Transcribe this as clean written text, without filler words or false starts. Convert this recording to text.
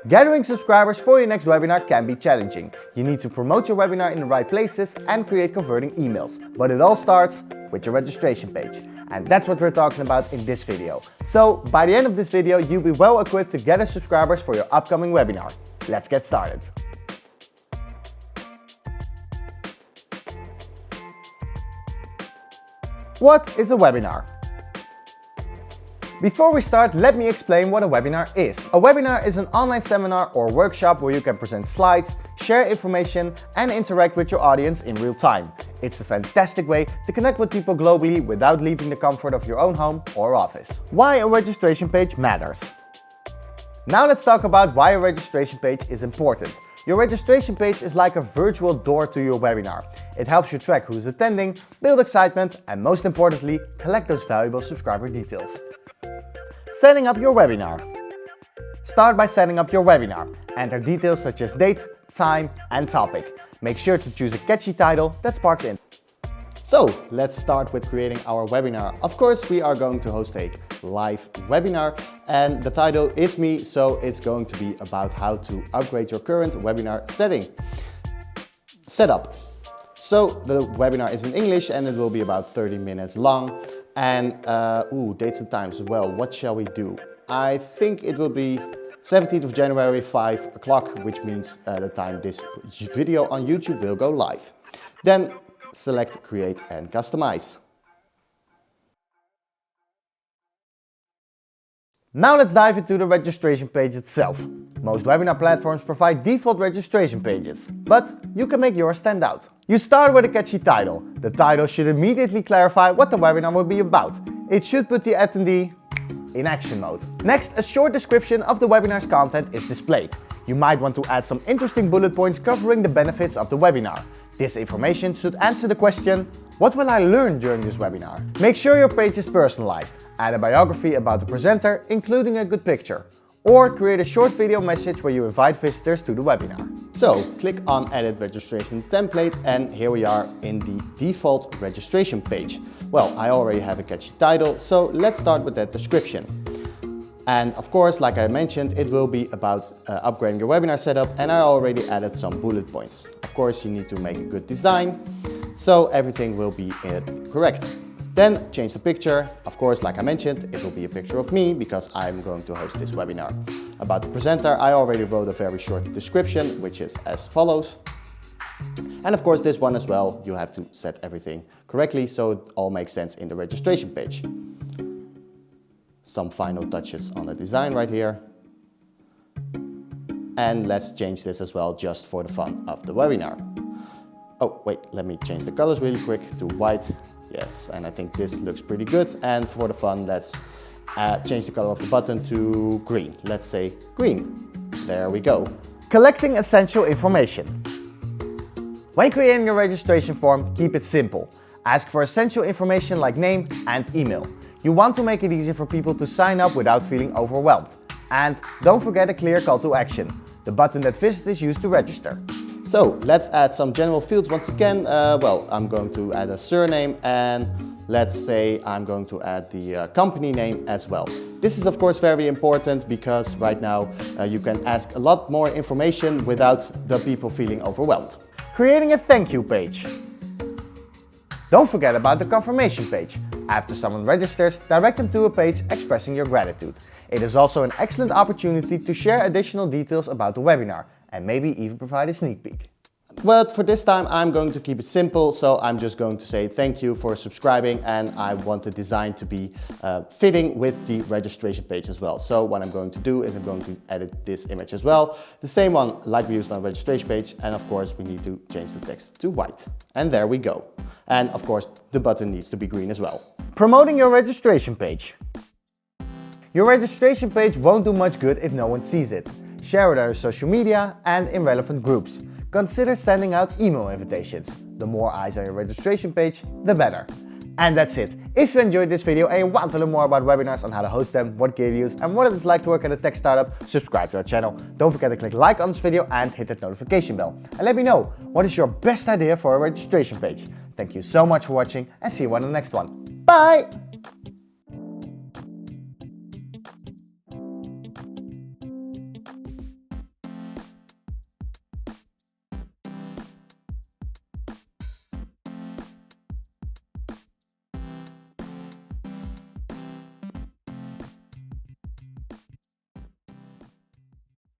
Gathering subscribers for your next webinar can be challenging. You need to promote your webinar in the right places and create converting emails. But it all starts with your registration page. And that's what we're talking about in this video. So by the end of this video, you'll be well equipped to gather subscribers for your upcoming webinar. Let's get started. What is a webinar? Before we start, let me explain what a webinar is. A webinar is an online seminar or workshop where you can present slides, share information, and interact with your audience in real time. It's a fantastic way to connect with people globally without leaving the comfort of your own home or office. Why a registration page matters. Now let's talk about why a registration page is important. Your registration page is like a virtual door to your webinar. It helps you track who's attending, build excitement, and most importantly, collect those valuable subscriber details. Setting up your webinar. Start by setting up your webinar. Enter details such as date, time, and topic. Make sure to choose a catchy title that sparks interest. So let's start with creating our webinar. Of course, we are going to host a live webinar, and the title is me, so it's going to be about how to upgrade your current webinar setup. So the webinar is in English and it will be about 30 minutes long. And dates and times. Well, what shall we do? I think it will be 17th of January, 5 o'clock, which means the time this video on YouTube will go live. Then select Create and Customize. Now let's dive into the registration page itself. Most webinar platforms provide default registration pages, but you can make yours stand out. You start with a catchy title. The title should immediately clarify what the webinar will be about. It should put the attendee in action mode. Next, a short description of the webinar's content is displayed. You might want to add some interesting bullet points covering the benefits of the webinar. This information should answer the question, what will I learn during this webinar? Make sure your page is personalized. Add a biography about the presenter, including a good picture. Or create a short video message where you invite visitors to the webinar. So click on Edit Registration Template, and here we are in the default registration page. Well, I already have a catchy title, so let's start with that description. And of course, like I mentioned, it will be about upgrading your webinar setup, and I already added some bullet points. Of course, you need to make a good design, so everything will be correct. Then change the picture. Of course, like I mentioned, it will be a picture of me because I'm going to host this webinar. About the presenter, I already wrote a very short description, which is as follows. And of course, this one as well, you have to set everything correctly so it all makes sense in the registration page. Some final touches on the design right here. And let's change this as well just for the fun of the webinar. Oh, wait, let me change the colors really quick to white. Yes, and I think this looks pretty good. And for the fun, let's change the color of the button to green. Let's say green. There we go. Collecting essential information. When creating a registration form, keep it simple. Ask for essential information like name and email. You want to make it easy for people to sign up without feeling overwhelmed. And don't forget a clear call to action, the button that visitors use to register. So let's add some general fields once again. I'm going to add a surname, and let's say I'm going to add the company name as well. This is of course very important because right now you can ask a lot more information without the people feeling overwhelmed. Creating a thank you page. Don't forget about the confirmation page. After someone registers, direct them to a page expressing your gratitude. It is also an excellent opportunity to share additional details about the webinar and maybe even provide a sneak peek. But for this time, I'm going to keep it simple, so I'm just going to say thank you for subscribing, and I want the design to be fitting with the registration page as well. So what I'm going to do is I'm going to edit this image as well, the same one like we used on the registration page, and of course we need to change the text to white. And there we go. And of course the button needs to be green as well. Promoting your registration page. Your registration page won't do much good if no one sees it. Share it on your social media and in relevant groups. Consider sending out email invitations. The more eyes on your registration page, the better. And that's it. If you enjoyed this video and you want to learn more about webinars and how to host them, what gear to use, and what it is like to work at a tech startup, subscribe to our channel. Don't forget to click like on this video and hit that notification bell. And let me know, what is your best idea for a registration page? Thank you so much for watching and see you on the next one. Bye!